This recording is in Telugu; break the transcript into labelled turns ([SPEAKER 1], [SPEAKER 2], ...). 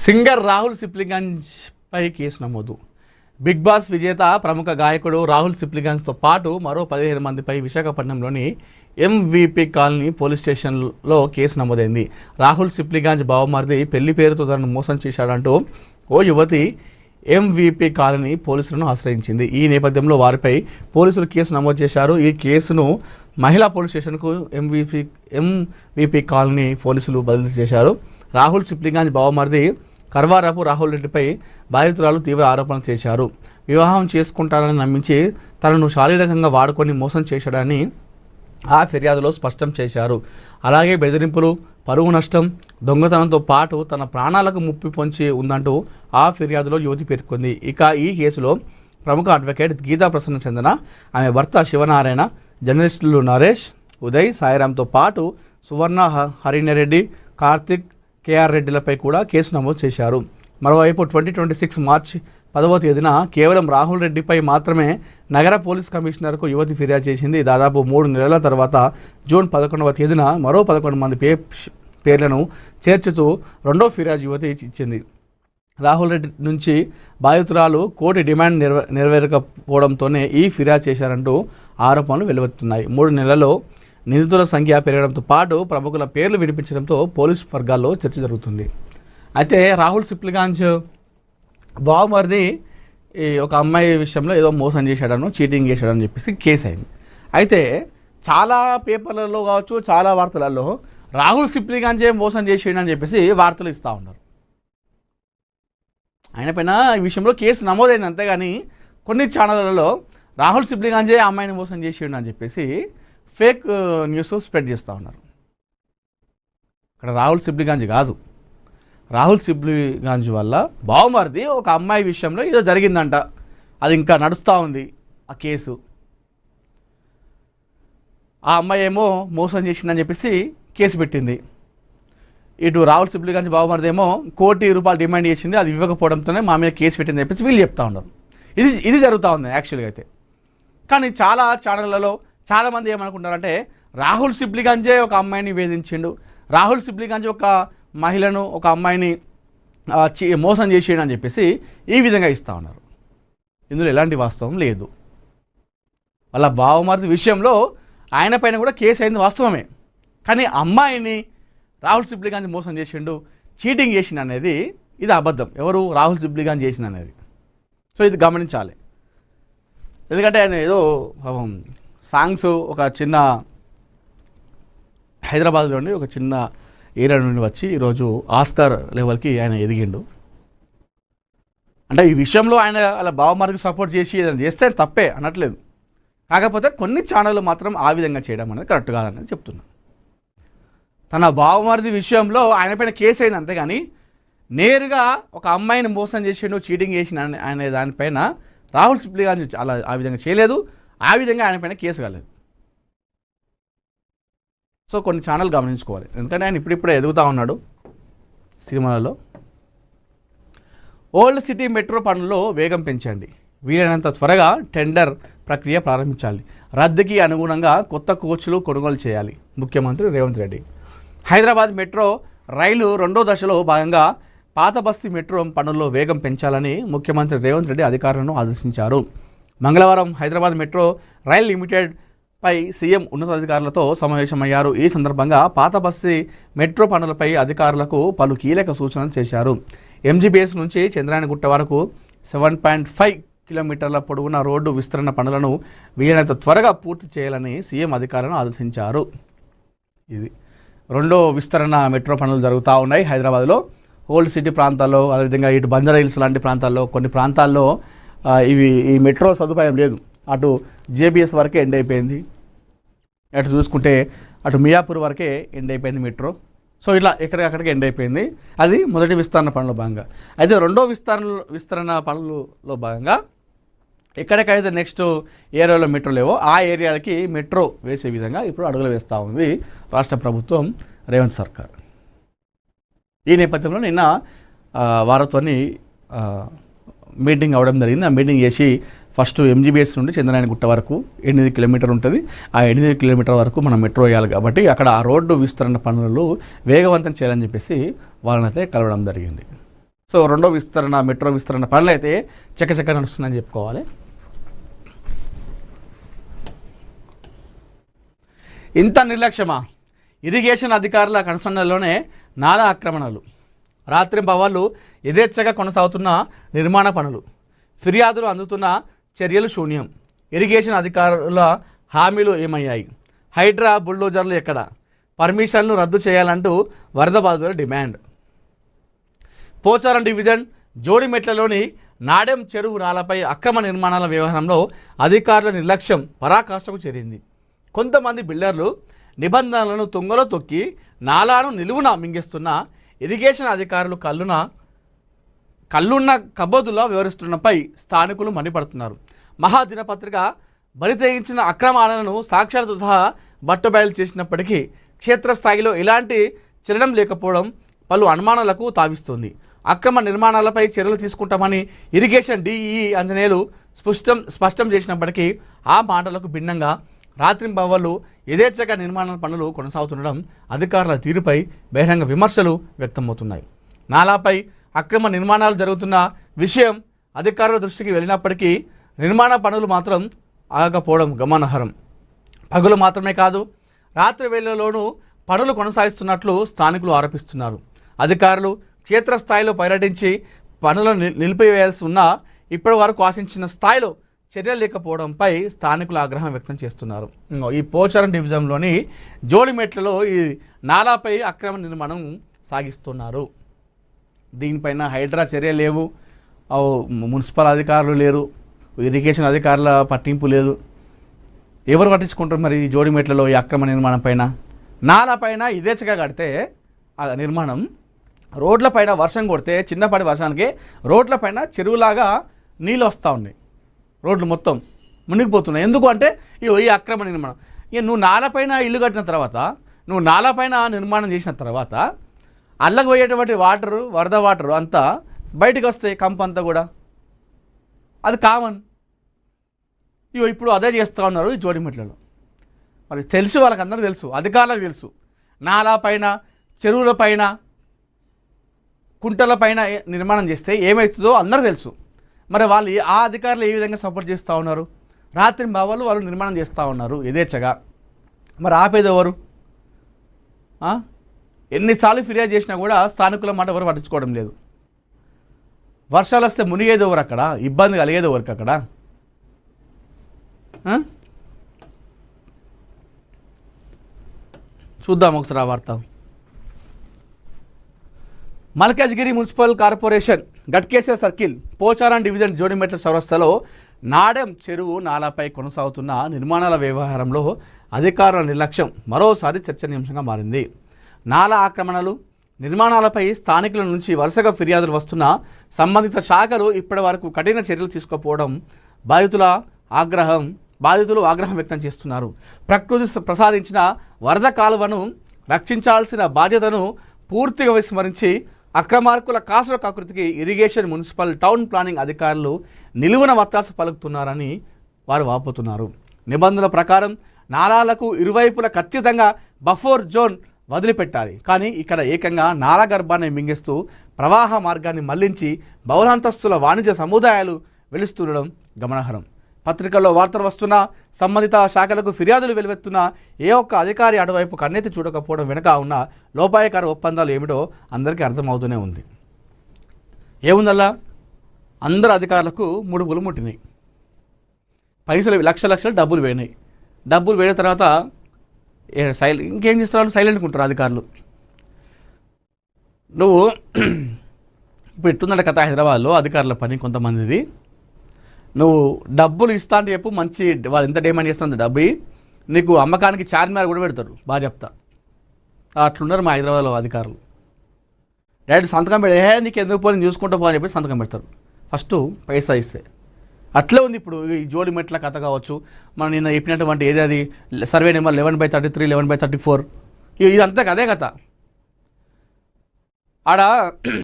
[SPEAKER 1] సింగర్ రాహుల్ సిప్లిగంజ్ పై కేసు నమోదు. బిగ్ బాస్ విజేత ప్రముఖ గాయకుడు రాహుల్ సిప్లిగంజ్తో పాటు మరో 15 మందిపై విశాఖపట్నంలోని ఎంవీపీ కాలనీ పోలీస్ స్టేషన్లో కేసు నమోదైంది. రాహుల్ సిప్లిగంజ్ బావమరిది పెళ్లి పేరుతో తనను మోసం చేశాడంటూ ఓ యువతి ఎంవీపీ కాలనీ పోలీసులను ఆశ్రయించింది. ఈ నేపథ్యంలో వారిపై పోలీసులు కేసు నమోదు చేశారు. ఈ కేసును మహిళా పోలీస్ స్టేషన్కు ఎంవీపీ కాలనీ పోలీసులు బదిలీ చేశారు. రాహుల్ సిప్లిగంజ్ బావమరిది కర్వారపు రాహుల్ రెడ్డిపై బాధితురాలు తీవ్ర ఆరోపణలు చేశారు. వివాహం చేసుకుంటానని నమ్మించి తనను శారీరకంగా వాడుకొని మోసం చేశాడని ఆ ఫిర్యాదులో స్పష్టం చేశారు. అలాగే బెదిరింపులు, పరువు నష్టం, దొంగతనంతో పాటు తన ప్రాణాలకు ముప్పు పొంచి ఉందంటూ ఆ ఫిర్యాదులో యువతి పేర్కొంది. ఇక ఈ కేసులో ప్రముఖ అడ్వకేట్ గీతా ప్రసన్న చందన, ఆమె భర్త శివనారాయణ, జర్నలిస్టులు నరేష్, ఉదయ్, సాయిరామ్తో పాటు సువర్ణ, హరిణరెడ్డి, కార్తిక్, కేఆర్ రెడ్డిలపై కూడా కేసు నమోదు చేశారు. మరోవైపు 2026 మార్చి 10వ తేదీన కేవలం రాహుల్ రెడ్డిపై మాత్రమే నగర పోలీస్ కమిషనర్కు యువతి ఫిర్యాదు చేసింది. దాదాపు 3 నెలల తర్వాత జూన్ 11వ తేదీన మరో 11 మంది పేర్లను చేర్చుతూ రెండో ఫిర్యాదు యువతి ఇచ్చింది. రాహుల్ రెడ్డి నుంచి బాధితురాలు కోటి డిమాండ్ నెరవేరకపోవడంతోనే ఈ ఫిర్యాదు చేశారంటూ ఆరోపణలు వెలువెత్తుతున్నాయి. 3 నెలల్లో నిందితుల సంఖ్య పెరగడంతో పాటు ప్రముఖుల పేర్లు వినిపించడంతో పోలీసు వర్గాల్లో చర్చ జరుగుతుంది. అయితే రాహుల్ సిప్లిగంజ్ బావమరిది ఒక అమ్మాయి విషయంలో ఏదో మోసం చేశాడను, చీటింగ్ చేశాడని చెప్పేసి కేసు అయింది. అయితే చాలా పేపర్లలో కావచ్చు, చాలా వార్తలలో రాహుల్ సిప్లిగంజే మోసం చేసేయడని చెప్పేసి వార్తలు ఇస్తూ ఉన్నారు. ఆయన పైన ఈ విషయంలో కేసు నమోదైంది. అంతేగాని కొన్ని ఛానళ్లలో రాహుల్ సిప్లిగంజే అమ్మాయిని మోసం చేసేయడం అని చెప్పేసి ఫేక్ న్యూస్ స్ప్రెడ్ చేస్తూ ఉన్నారు. ఇక్కడ రాహుల్ సిప్లిగంజ్ కాదు, రాహుల్ సిప్లిగంజ్ వల్ల బావమరిది ఒక అమ్మాయి విషయంలో ఏదో జరిగిందంట, అది ఇంకా నడుస్తూ ఉంది ఆ కేసు. ఆ అమ్మాయి ఏమో మోసం చేసిందని చెప్పేసి కేసు పెట్టింది. ఇటు రాహుల్ సిప్లిగంజ్ బావమరిది ఏమో ₹1 కోటి డిమాండ్ చేసింది, అది ఇవ్వకపోవడంతోనే మా మీద కేసు పెట్టిందని చెప్పేసి వీళ్ళు చెప్తా ఉన్నారు. ఇది జరుగుతూ ఉంది యాక్చువల్గా అయితే. కానీ చాలా ఛానళ్లలో చాలామంది ఏమనుకుంటారంటే రాహుల్ సిప్లిగంజే ఒక అమ్మాయిని వేధించిండు, రాహుల్ సిప్లిగంజ్ ఒక మహిళను, ఒక అమ్మాయిని మోసం చేసేయడం అని చెప్పేసి ఈ విధంగా ఇస్తూ ఉన్నారు. ఇందులో ఎలాంటి వాస్తవం లేదు. వాళ్ళ బావమరిది విషయంలో ఆయన పైన కూడా కేసు అయింది వాస్తవమే. కానీ అమ్మాయిని రాహుల్ సిప్లిగంజ్ మోసం చేసిండు, చీటింగ్ చేసిండు అనేది ఇది అబద్ధం. ఎవరు రాహుల్ సిప్లిగంజ్ చేసింది అనేది. సో ఇది గమనించాలి. ఎందుకంటే ఆయన ఏదో సాంగ్స్ ఒక చిన్న హైదరాబాద్లోని ఒక చిన్న ఏరియా నుండి వచ్చి ఈరోజు ఆస్కార్ లెవెల్కి ఆయన ఎదిగిండు. అంటే ఈ విషయంలో ఆయన అలా బావమరిదికి సపోర్ట్ చేసి ఏదైనా చేస్తే తప్పే అనట్లేదు. కాకపోతే కొన్ని ఛానళ్ళు మాత్రం ఆ విధంగా చేయడం అనేది కరెక్ట్ కాదనేది చెప్తున్నాను. తన బావమరిది విషయంలో ఆయన పైన కేసు అయింది, అంతేగాని నేరుగా ఒక అమ్మాయిని మోసం చేసిండు, చీటింగ్ చేసిన అనే దానిపైన రాహుల్ సిప్లిగంజ్ అలా ఆ విధంగా చేయలేదు, ఆ విధంగా ఆయన పైన కేసు కాలేదు. సో కొన్ని ఛానల్ గమనించుకోవాలి. ఎందుకంటే ఆయన ఇప్పుడిప్పుడే ఎదుగుతూ ఉన్నాడు సినిమాలలో. ఓల్డ్ సిటీ మెట్రో పనుల్లో వేగం పెంచండి, వీలైనంత త్వరగా టెండర్ ప్రక్రియ ప్రారంభించాలి, రద్దుకి అనుగుణంగా కొత్త కోచ్లు కొనుగోలు చేయాలి, ముఖ్యమంత్రి రేవంత్ రెడ్డి. హైదరాబాద్ మెట్రో రైలు 2వ దశలో భాగంగా పాత బస్తీ మెట్రో పనుల్లో వేగం పెంచాలని ముఖ్యమంత్రి రేవంత్ రెడ్డి అధికారులను ఆదేశించారు. మంగళవారం హైదరాబాద్ మెట్రో రైల్ లిమిటెడ్ పై సీఎం ఉన్నతాధికారులతో సమావేశమయ్యారు. ఈ సందర్భంగా పాత బస్తీ మెట్రో పనులపై అధికారులకు పలు కీలక సూచనలు చేశారు. ఎంజీబీఎస్ నుంచి చంద్రాయణగుట్ట వరకు 7.5 కిలోమీటర్ల పొడవున రోడ్డు విస్తరణ పనులను వీలైనంత త్వరగా పూర్తి చేయాలని సీఎం అధికారులను ఆదేశించారు. ఇది 2వ విస్తరణ మెట్రో పనులు జరుగుతూ ఉన్నాయి హైదరాబాద్లో. ఓల్డ్ సిటీ ప్రాంతాల్లో, అదేవిధంగా ఇటు బంజారా హిల్స్ లాంటి ప్రాంతాల్లో, కొన్ని ప్రాంతాల్లో ఈ మెట్రో సదుపాయం లేదు. అటు జేబీఎస్ వరకే ఎండ్ అయిపోయింది, అటు చూసుకుంటే అటు మియాపూర్ వరకే ఎండ్ అయిపోయింది మెట్రో. సో ఇట్లా ఎక్కడికక్కడికి ఎండ్ అయిపోయింది. అది మొదటి విస్తరణ పనుల భాగంగా. అయితే 2వ విస్తరణ పనులలో భాగంగా ఎక్కడికైతే నెక్స్ట్ ఏరియాలో మెట్రో లేవో ఆ ఏరియాలకి మెట్రో వేసే విధంగా ఇప్పుడు అడుగులు వేస్తూ ఉంది రాష్ట్ర ప్రభుత్వం, రేవంత్ సర్కార్. ఈ నేపథ్యంలో నిన్న వారితోని మీటింగ్ అవ్వడం జరిగింది. ఆ మీటింగ్ చేసి ఫస్ట్ ఎంజీబీఎస్ నుండి చంద్రాయణగుట్ట వరకు 8 కిలోమీటర్లు ఉంటుంది. ఆ 8 కిలోమీటర్ల వరకు మనం మెట్రో వేయాలి కాబట్టి అక్కడ ఆ రోడ్డు విస్తరణ పనులు వేగవంతం చేయాలని చెప్పేసి వాళ్ళనైతే కలవడం జరిగింది. సో రెండో విస్తరణ మెట్రో విస్తరణ పనులు అయితే చక్కచక్క నడుస్తుందని చెప్పుకోవాలి. ఇంత నిర్లక్ష్యమా? ఇరిగేషన్ అధికారుల కనుసన్నల్లోనే నాలా ఆక్రమణలు, రాత్రింబవళ్ళు యథేచ్ఛగా కొనసాగుతున్న నిర్మాణ పనులు, ఫిర్యాదులు అందుతున్న చర్యలు శూన్యం. ఇరిగేషన్ అధికారుల హామీలు ఏమయ్యాయి? హైడ్రా బుల్డోజర్లు ఎక్కడ? పర్మిషన్లు రద్దు చేయాలంటూ వరద బాధితుల డిమాండ్. పోచారం డివిజన్ జోడిమెట్లలోని నాడెం చెరువు నాలపై అక్రమ నిర్మాణాల వ్యవహారంలో అధికారుల నిర్లక్ష్యం పరాకాష్ఠకు చేరింది. కొంతమంది బిల్డర్లు నిబంధనలను తుంగలో తొక్కి నాలాను నిలువున మింగేస్తున్న ఇరిగేషన్ అధికారులు కళ్ళున్న కబోదులా వ్యవహరిస్తున్నపై స్థానికులు మండిపడుతున్నారు. మహాదినపత్రిక బరితెగించిన అక్రమాలను సాక్ష్యాలతో సహా బట్టబయలు చేసినప్పటికీ క్షేత్రస్థాయిలో ఎలాంటి చలనం లేకపోవడం పలు అనుమానాలకు తావిస్తుంది. అక్రమ నిర్మాణాలపై చర్యలు తీసుకుంటామని ఇరిగేషన్ డిఈ అంజనేయులు స్పష్టం చేసినప్పటికీ ఆ మాటలకు భిన్నంగా రాత్రింబవళ్ళు యథేచ్ఛగా నిర్మాణ పనులు కొనసాగుతుండడం అధికారుల తీరుపై బహిరంగ విమర్శలు వ్యక్తమవుతున్నాయి. నాలాపై అక్రమ నిర్మాణాలు జరుగుతున్న విషయం అధికారుల దృష్టికి వెళ్ళినప్పటికీ నిర్మాణ పనులు మాత్రం ఆగకపోవడం గమనార్హం. పగులు మాత్రమే కాదు, రాత్రి వేళల్లోనూ పనులు కొనసాగిస్తున్నట్లు స్థానికులు ఆరోపిస్తున్నారు. అధికారులు క్షేత్రస్థాయిలో పర్యటించి పనులను నిలిపివేయాల్సి ఉన్నా ఇప్పటి వరకు ఆశించిన స్థాయిలో చర్యలు లేకపోవడంపై స్థానికులు ఆగ్రహం వ్యక్తం చేస్తున్నారు. ఈ పోచారం డివిజన్లోని జోడిమెట్లలో ఈ నాలాపై అక్రమ నిర్మాణం సాగిస్తున్నారు. దీనిపైన హైడ్రా చర్యలు లేవు, మున్సిపల్ అధికారులు లేరు, ఇరిగేషన్ అధికారుల పట్టింపు లేదు. ఎవరు పట్టించుకుంటారు మరి ఈ జోడిమెట్లలో ఈ అక్రమ నిర్మాణం పైన? నాలాపైన యథేచ్ఛగా కడితే ఆ నిర్మాణం రోడ్లపైన వర్షం కొడితే చిన్నపాటి వర్షానికి రోడ్లపైన చెరువులాగా నీళ్ళు వస్తూ ఉన్నాయి, రోడ్లు మొత్తం మునిగిపోతున్నాయి. ఎందుకు అంటే ఈ అక్రమ నిర్మాణం. ఇక నువ్వు నాలపైన ఇల్లు కట్టిన తర్వాత, నువ్వు నాలపైన నిర్మాణం చేసిన తర్వాత అల్లకు పోయేటువంటి వాటరు, వరద వాటరు అంతా బయటకు వస్తాయి, కంపు అంతా కూడా. అది కామన్. ఇప్పుడు అదే చేస్తూ ఉన్నారు ఈ జోడిమెట్లలో. మరి తెలుసు, వాళ్ళకందరూ తెలుసు, అధికారులకు తెలుసు. నాలాపైన, చెరువులపైన, కుంటలపైన నిర్మాణం చేస్తే ఏమవుతుందో అందరూ తెలుసు. మరి వాళ్ళు ఆ అధికారులు ఏ విధంగా సపోర్ట్ చేస్తూ ఉన్నారు? రాత్రి బావాళ్ళు వాళ్ళు నిర్మాణం చేస్తూ ఉన్నారు యథేచ్ఛగా. మరి ఆపేది ఎవరు? ఎన్నిసార్లు ఫిర్యాదు చేసినా కూడా స్థానికుల మాట ఎవరు పట్టించుకోవడం లేదు. వర్షాలు వస్తే మునిగేది ఎవరు అక్కడ? ఇబ్బంది కలిగేది ఎవరికి అక్కడ? చూద్దాం ఒకసారి ఆ వార్త. Malkajgiri municipal corporation Ghatkesar circle Pocharam division Jodimetla చౌరస్తాలో నాడెం చెరువు నాలాపై కొనసాగుతున్న నిర్మాణాల వ్యవహారంలో అధికారుల నిర్లక్ష్యం మరోసారి చర్చనీయాంశంగా మారింది. నాలా ఆక్రమణలు, నిర్మాణాలపై స్థానికుల నుంచి వరుసగా ఫిర్యాదులు వస్తున్న సంబంధిత శాఖలు ఇప్పటి వరకు కఠిన చర్యలు తీసుకోకపోవడం బాధితులు ఆగ్రహం వ్యక్తం చేస్తున్నారు. ప్రకృతి ప్రసాదించిన వరద కాలువను రక్షించాల్సిన బాధ్యతను పూర్తిగా విస్మరించి అక్రమార్కుల కాసుల కాకృతికి ఇరిగేషన్, మున్సిపల్, టౌన్ ప్లానింగ్ అధికారులు నిలువున వత్తాసు పలుకుతున్నారని వారు వాపోతున్నారు. నిబంధనల ప్రకారం నాలాలకు ఇరువైపుల ఖచ్చితంగా బఫర్ జోన్ వదిలిపెట్టాలి. కానీ ఇక్కడ ఏకంగా నాలా గర్భాన్ని మింగేస్తూ ప్రవాహ మార్గాన్ని మళ్లించి బహుళంతస్తుల వాణిజ్య సముదాయాలు వెలుస్తుండడం గమనార్హం. పత్రికల్లో వార్తలు వస్తున్నా, సంబంధిత శాఖలకు ఫిర్యాదులు వెలువెత్తున్నా ఏ ఒక్క అధికారి అటువైపు కన్నెత్తి చూడకపోవడం వెనుక ఉన్న లోపాయకార ఒప్పందాలు ఏమిటో అందరికీ అర్థమవుతూనే ఉంది. ఏముందల్లా అందరు అధికారులకు ముడుపులు ముట్టినాయి, పైసలు లక్షలు డబ్బులు పోయినాయి. డబ్బులు పోయిన తర్వాత ఇంకేం చేస్తారు? సైలెంట్గా ఉంటారు అధికారులు. నువ్వు ఇప్పుడు ఇట్టుందంట కథ హైదరాబాద్లో అధికారుల పని కొంతమందిది. నువ్వు డబ్బులు ఇస్తా అంటే చెప్పు, మంచి వాళ్ళు ఎంత డిమాండ్ చేస్తుంది డబ్బు నీకు అమ్మకానికి చార్మినార్ కూడా పెడతారు, బాగా చెప్తా. అట్లున్నారు మా హైదరాబాద్లో అధికారులు. డైరెక్ట్ సంతకం పెట్టి నీకు ఎందుకు పోయి చూసుకుంటూ పోని చెప్పి సంతకం పెడతారు ఫస్ట్ పైసా ఇస్తే. అట్లే ఉంది ఇప్పుడు ఈ జోడిమెట్ల కథ కావచ్చు, మనం నిన్న చెప్పినటువంటి ఏది అది సర్వే నెంబర్ 11/33, 11/34, ఇదంతా అదే కథ. ఆడ